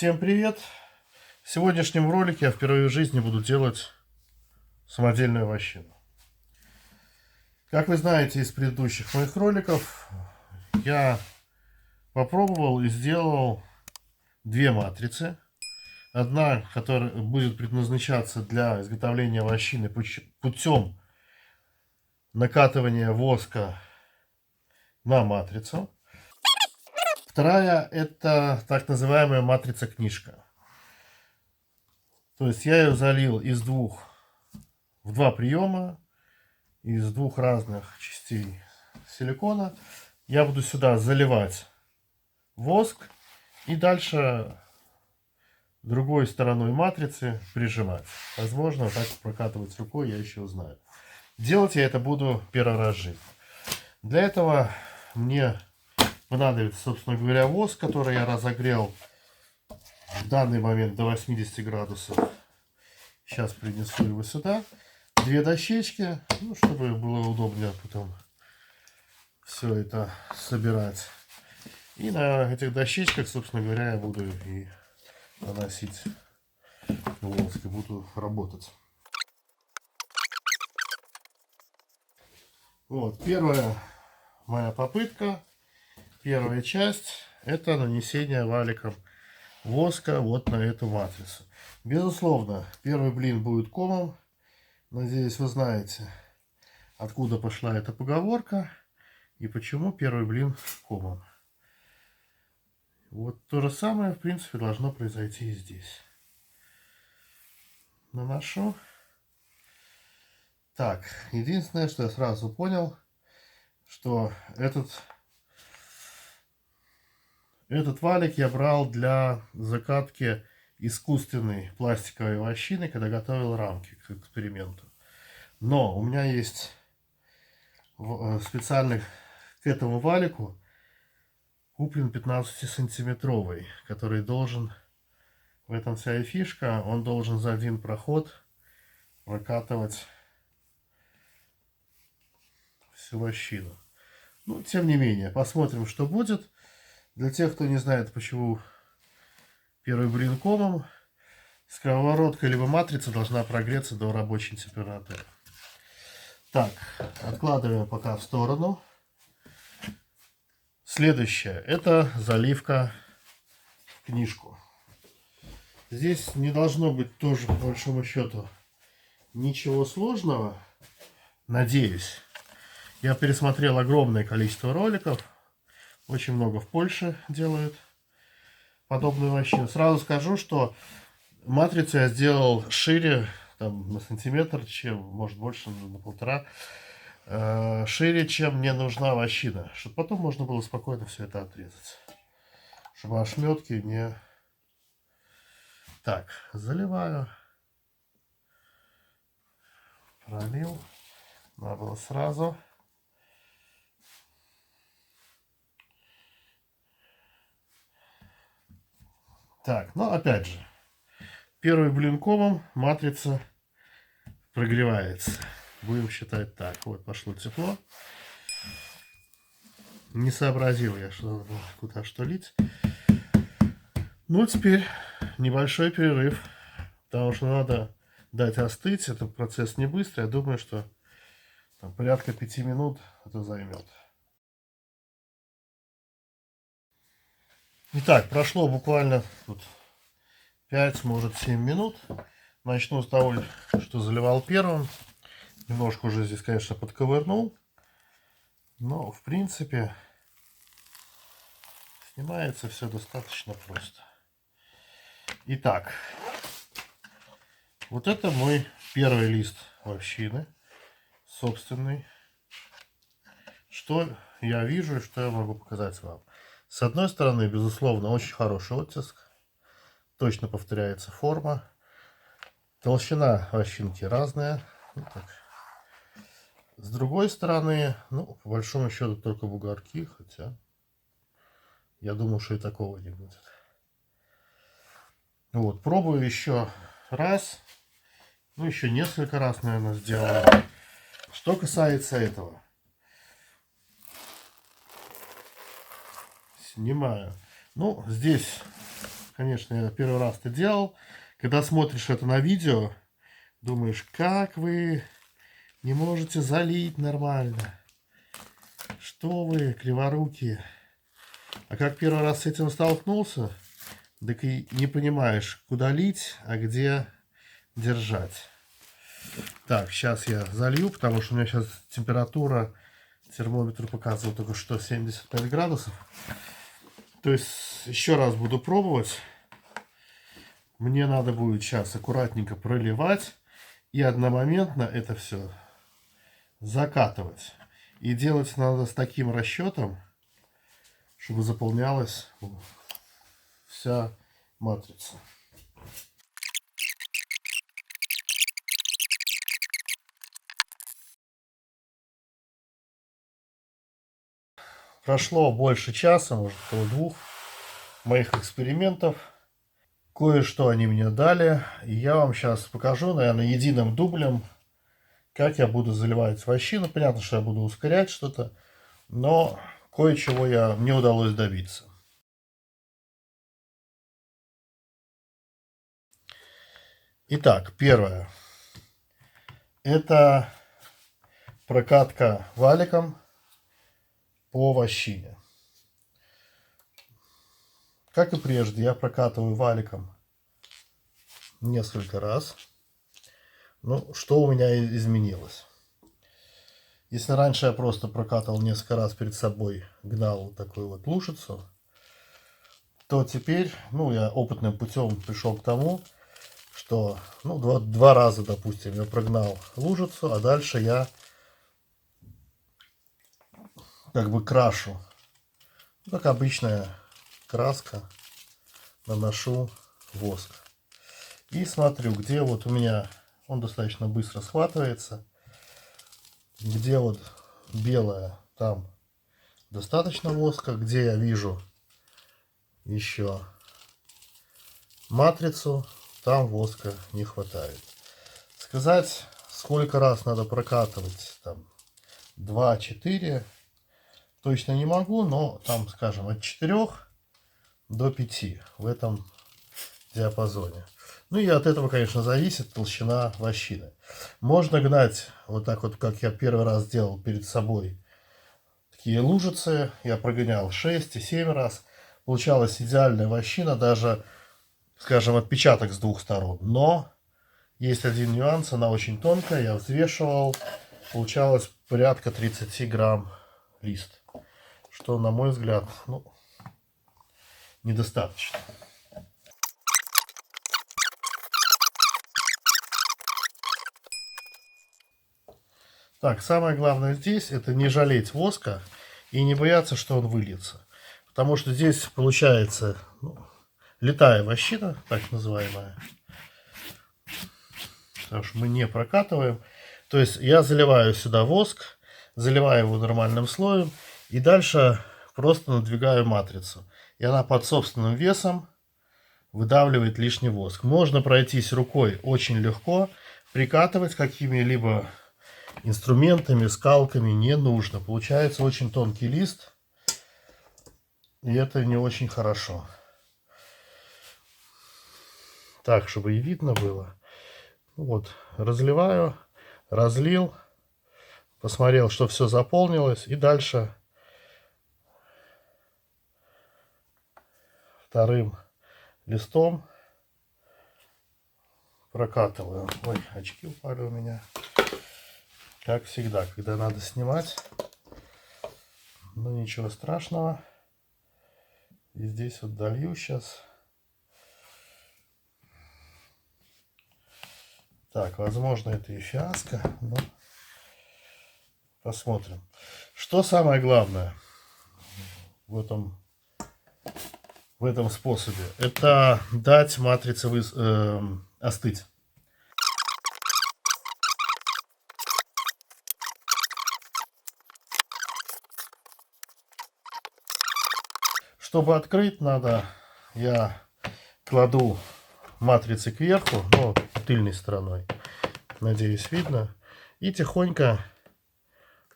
Всем привет! В сегодняшнем ролике я впервые в жизни буду делать самодельную вощину. Как вы знаете из предыдущих моих роликов, я попробовал и сделал две матрицы. Одна, которая будет предназначаться для изготовления вощины путем накатывания воска на матрицу. Вторая — это так называемая матрица-книжка. То есть я ее залил в два приема, из двух разных частей силикона. Я буду сюда заливать воск и дальше другой стороной матрицы прижимать. Возможно, так прокатывать рукой, я еще узнаю. Делать я это буду первый раз в жизни. Для этого мне понадобится, собственно говоря, воск, который я разогрел в данный момент до 80 градусов. Сейчас принесу его сюда. Две дощечки, ну, чтобы было удобнее потом все это собирать. И на этих дощечках, собственно говоря, я буду и наносить воск, и буду работать. Вот, первая моя попытка, первая часть, это нанесение валиком воска вот на эту матрицу. Безусловно, первый блин будет комом. Надеюсь, вы знаете, откуда пошла эта поговорка и почему первый блин комом. Вот то же самое, в принципе, должно произойти и здесь. Наношу. Так, единственное, что я сразу понял, что этот валик я брал для закатки искусственной пластиковой вощины, когда готовил рамки к эксперименту. Но у меня есть специальный к этому валику куплен 15-сантиметровый, который должен, в этом вся и фишка, он должен за один проход прокатывать всю вощину. Ну, тем не менее, посмотрим, что будет. Для тех, кто не знает, почему первый блин комом, сковородка либо матрица должна прогреться до рабочей температуры. Так, откладываем пока в сторону. Следующее, это заливка в книжку. Здесь не должно быть тоже, по большому счету, ничего сложного. Надеюсь. Я пересмотрел огромное количество роликов. Очень много в Польше делают подобную вощину. Сразу скажу, что матрицу я сделал шире, там, на сантиметр, чем, может, больше, на полтора, шире, чем мне нужна вощина, чтобы потом можно было спокойно все это отрезать, чтобы ошметки не... Так, заливаю, пролил, надо было сразу. Так, ну опять же, первый блин комом, матрица прогревается. Будем считать так. Вот пошло тепло. Не сообразил я, что куда что лить. Ну, теперь небольшой перерыв, потому что надо дать остыть. Это процесс не быстрый. Я думаю, что там, порядка 5 минут это займет. Итак, прошло буквально тут 5, может 7 минут. Начну с того, что заливал первым. Немножко уже здесь, конечно, подковырнул. Но, в принципе, снимается все достаточно просто. Итак, вот это мой первый лист вощины, собственный. Что я вижу и что я могу показать вам. С одной стороны, безусловно, очень хороший оттиск. Точно повторяется форма. Толщина вощинки разная. Вот так. С другой стороны, ну, по большому счету, только бугорки, хотя я думаю, что и такого не будет. Вот, пробую еще раз. Ну, еще несколько раз, наверное, сделаю. Что касается этого. Снимаю. Ну, здесь, конечно, я первый раз это делал. Когда смотришь это на видео, думаешь, как вы не можете залить нормально? Что вы, криворукие? А как первый раз с этим столкнулся, так и не понимаешь, куда лить, а где держать. Так, сейчас я залью, потому что у меня сейчас температура, термометр показывал только что 75 градусов. То есть еще раз буду пробовать. Мне надо будет сейчас аккуратненько проливать и одномоментно это все закатывать. И делать надо с таким расчетом, чтобы заполнялась вся матрица. Прошло больше часа, может около 2 моих экспериментов. Кое-что они мне дали. И я вам сейчас покажу, наверное, единым дублем, как я буду заливать вощину. Понятно, что я буду ускорять что-то, но кое-чего мне удалось добиться. Итак, первое. Это прокатка валиком по вощине. Как и прежде, я прокатываю валиком несколько раз. Ну, что у меня изменилось? Если раньше я просто прокатывал несколько раз перед собой, гнал такую вот лужицу, то теперь, я опытным путем пришел к тому, что, два раза, допустим, я прогнал лужицу, а дальше я как бы крашу. Как обычная краска, наношу воск. И смотрю, где вот у меня он достаточно быстро схватывается, где вот белое, там достаточно воска, где я вижу еще матрицу, там воска не хватает. Сказать, сколько раз надо прокатывать, там 2-4, точно не могу, но там, скажем, от 4 до 5 в этом диапазоне. Ну и от этого, конечно, зависит толщина вощины. Можно гнать вот так вот, как я первый раз делал перед собой. Такие лужицы я прогонял 6 и 7 раз. Получалась идеальная вощина, даже, скажем, отпечаток с 2 сторон. Но есть один нюанс, она очень тонкая, я взвешивал. Получалось порядка 30 грамм лист. Что, на мой взгляд, недостаточно. Так, самое главное здесь это не жалеть воска и не бояться, что он выльется. Потому что здесь получается летая вощина, так называемая. Потому что мы не прокатываем. То есть я заливаю сюда воск, заливаю его нормальным слоем и дальше просто надвигаю матрицу. И она под собственным весом выдавливает лишний воск. Можно пройтись рукой очень легко, прикатывать какими-либо инструментами, скалками не нужно. Получается очень тонкий лист, и это не очень хорошо. Так, чтобы и видно было. Вот, разливаю, разлил, посмотрел, что все заполнилось, и дальше вторым листом прокатываю. Ой, очки упали у меня. Как всегда, когда надо снимать. Но ничего страшного. И здесь вот долью сейчас. Так, возможно, это и фиаско, но посмотрим. Что самое главное в этом способе? Это дать матрице остыть. Чтобы открыть, я кладу матрицы кверху, тыльной стороной, надеюсь, видно, и тихонько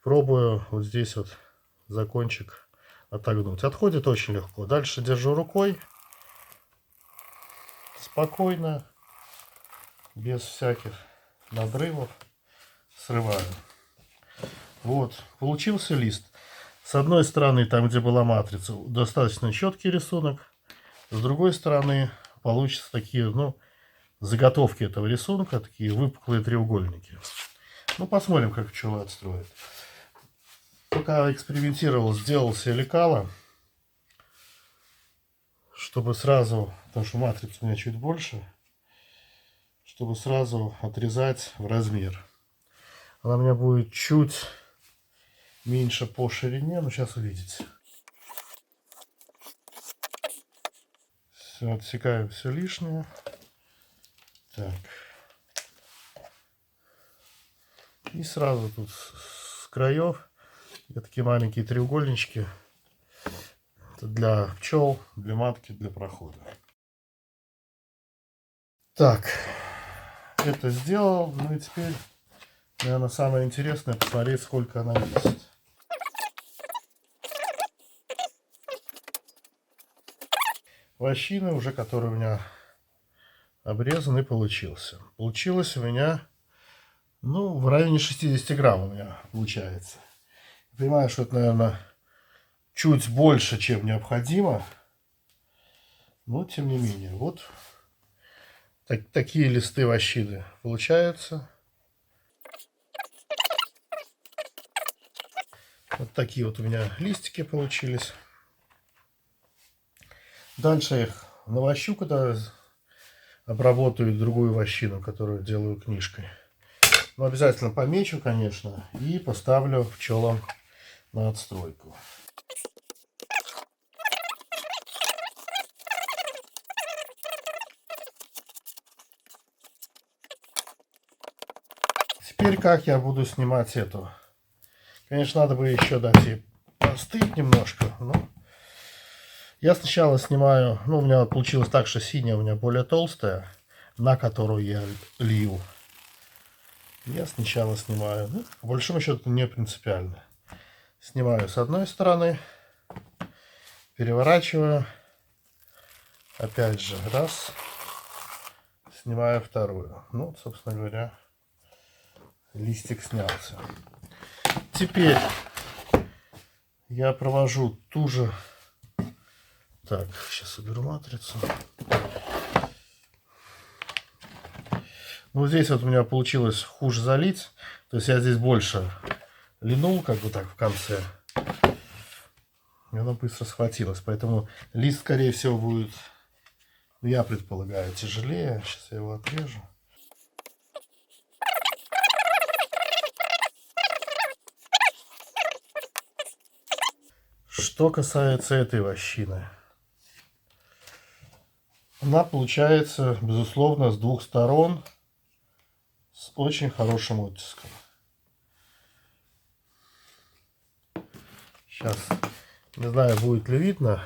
пробую вот здесь вот за кончик отогнуть. Отходит очень легко. Дальше держу рукой спокойно, без всяких надрывов срываю. Вот, получился лист. С одной стороны, там, где была матрица, достаточно четкий рисунок. С другой стороны, получатся такие, ну, заготовки этого рисунка, такие выпуклые треугольники. Ну, посмотрим, как пчела отстроит. Пока экспериментировал, сделал себе лекало, чтобы сразу, потому что матрица у меня чуть больше, чтобы сразу отрезать в размер. Она у меня будет чуть меньше по ширине, но сейчас увидите. Все, отсекаю все лишнее. Так. И сразу тут с краев такие маленькие треугольнички. Это для пчел, для матки, для прохода. Так, это сделал. Ну и теперь, наверное, самое интересное посмотреть, сколько она весит. Вощины уже, который у меня обрезанный, получился. Получилось у меня, ну, в районе 60 грамм у меня получается. Понимаю, что это, наверное, чуть больше, чем необходимо. Но, тем не менее, вот такие листы вощины получаются. Вот такие вот у меня листики получились. Дальше я их навощу, когда обработаю другую вощину, которую делаю книжкой. Но обязательно помечу, конечно, и поставлю пчелам на отстройку. Теперь как я буду снимать эту? Конечно, надо бы еще дать ей остыть немножко. Но я сначала снимаю, ну, у меня получилось так, что синяя у меня более толстая, на которую я лью. Я сначала снимаю, ну, по большому счету не принципиально. Снимаю с одной стороны, переворачиваю, опять же раз, снимаю вторую. Ну, собственно говоря, листик снялся. Теперь я провожу ту же. Так, сейчас уберу матрицу. Ну, здесь вот у меня получилось хуже залить. То есть я здесь больше линул, как бы так, в конце. И оно быстро схватилось. Поэтому лист, скорее всего, будет, ну, я предполагаю, тяжелее. Сейчас я его отрежу. Что касается этой вощины. Она получается, безусловно, с двух сторон с очень хорошим оттиском. Сейчас, не знаю, будет ли видно,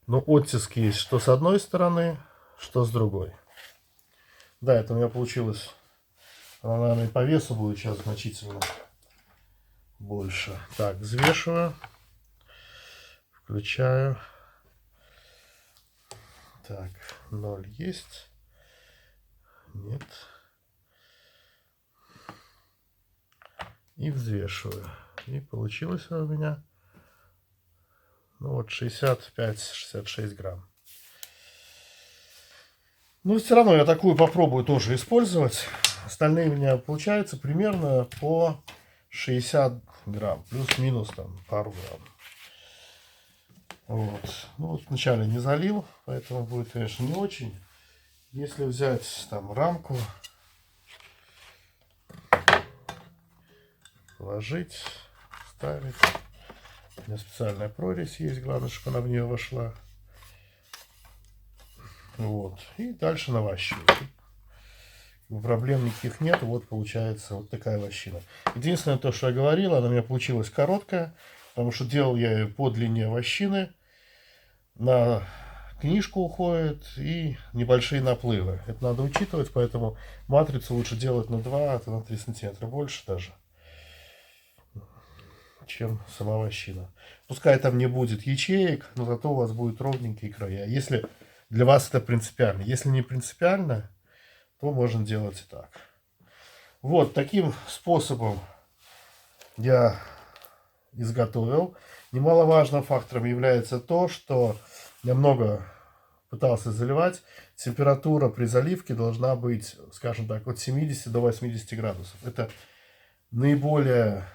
но оттиски есть что с одной стороны, что с другой. Да, это у меня получилось, она, наверное, по весу будет сейчас значительно больше. Так, взвешиваю, включаю. Так, 0 есть. Нет. И взвешиваю. И получилось у меня, ну вот, 65-66 грамм. Ну, все равно я такую попробую тоже использовать. Остальные у меня получаются примерно по 60 грамм. Плюс-минус там пару грамм. Вот. Ну, вот вначале не залил, поэтому будет, конечно, не очень. Если взять там рамку, положить, ставить. У меня специальная прорезь есть, главное, чтобы она в нее вошла. Вот. И дальше навощивать. Проблем никаких нет. Вот получается вот такая вощина. Единственное, то, что я говорил, она у меня получилась короткая, потому что делал я ее по длине вощины. На книжку уходит и небольшие наплывы. Это надо учитывать, поэтому матрицу лучше делать на 2, а то на 3 сантиметра больше даже, чем сама вощина. Пускай там не будет ячеек, но зато у вас будут ровненькие края. Если для вас это принципиально. Если не принципиально, то можно делать и так. Вот таким способом я изготовил. Немаловажным фактором является то, что я много пытался заливать. Температура при заливке должна быть, скажем так, от 70 до 80 градусов. Это наиболее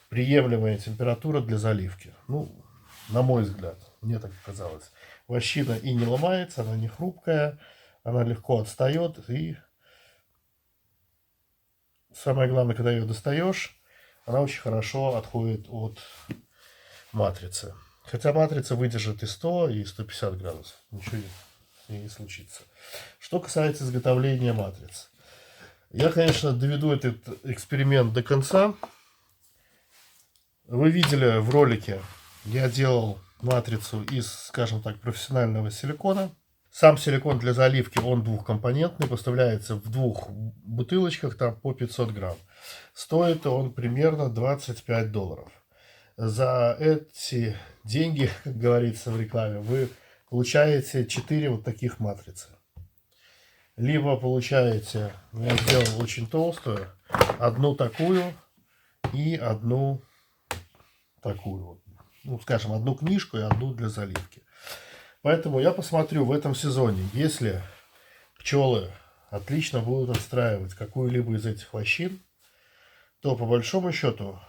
приемлемая температура для заливки. Ну, на мой взгляд, мне так казалось. Вощина и не ломается, она не хрупкая, она легко отстает. И самое главное, когда ее достаешь, она очень хорошо отходит от матрицы. Хотя матрица выдержит и 100, и 150 градусов. Ничего не случится. Что касается изготовления матриц. Я, конечно, доведу этот эксперимент до конца. Вы видели в ролике, я делал матрицу из, скажем так, профессионального силикона. Сам силикон для заливки, он двухкомпонентный, поставляется в двух бутылочках, там по 500 грамм. Стоит он примерно $25. За эти деньги, как говорится в рекламе, вы получаете 4 вот таких матрицы. Либо получаете, я сделал очень толстую, одну такую и одну такую вот. Ну, скажем, одну книжку и одну для заливки. Поэтому я посмотрю в этом сезоне, если пчелы отлично будут отстраивать какую-либо из этих вощин, то по большому счету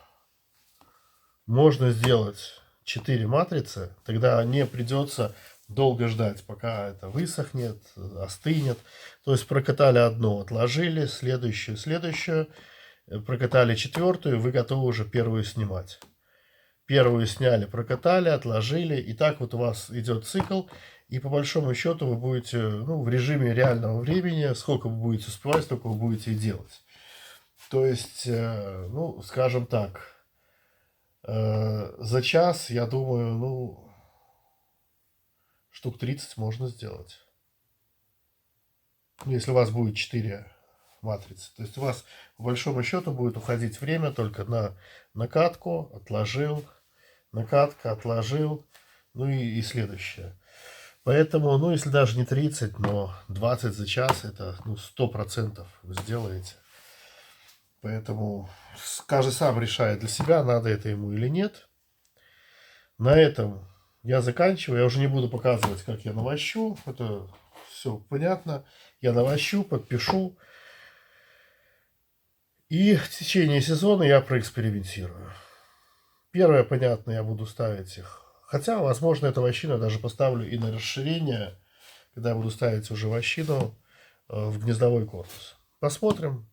можно сделать 4 матрицы, тогда не придется долго ждать, пока это высохнет, остынет. То есть прокатали одну, отложили, следующую, прокатали четвертую, вы готовы уже первую снимать. Первую сняли, прокатали, отложили, и так вот у вас идет цикл, и по большому счету вы будете, ну, в режиме реального времени, сколько вы будете успевать, столько вы будете и делать. То есть, ну, скажем так, за час, я думаю, ну, штук 30 можно сделать. Ну, если у вас будет 4 матрицы. То есть у вас, по большому счету, будет уходить время только на накатку, отложил, накатка, отложил, ну и следующее. Поэтому, ну, если даже не 30, но 20 за час, это, ну, 100% вы сделаете. Поэтому каждый сам решает для себя, надо это ему или нет. На этом я заканчиваю. Я уже не буду показывать, как я навощу. Это все понятно. Я навощу, подпишу. И в течение сезона я проэкспериментирую. Первое, понятно, я буду ставить их. Хотя, возможно, эту вощину я даже поставлю и на расширение, когда я буду ставить уже вощину в гнездовой корпус. Посмотрим,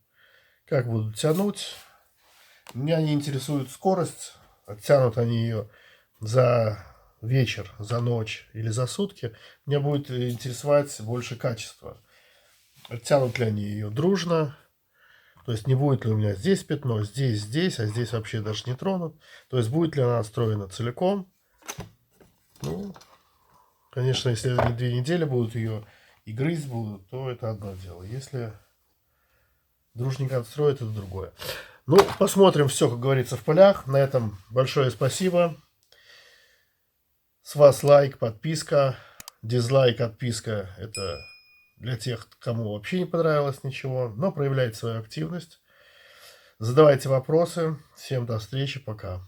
как будут тянуть. Меня не интересует скорость. Оттянут они ее за вечер, за ночь или за сутки. Меня будет интересовать больше качество. Оттянут ли они ее дружно. То есть не будет ли у меня здесь пятно, здесь, а здесь вообще даже не тронут. То есть будет ли она отстроена целиком. Ну, конечно, если они 2 недели будут ее и грызть будут, то это одно дело. Если дружненько отстроят, это другое. Ну, посмотрим все, как говорится, в полях. На этом большое спасибо. С вас лайк, подписка. Дизлайк, отписка. Это для тех, кому вообще не понравилось ничего. Но проявляйте свою активность. Задавайте вопросы. Всем до встречи. Пока.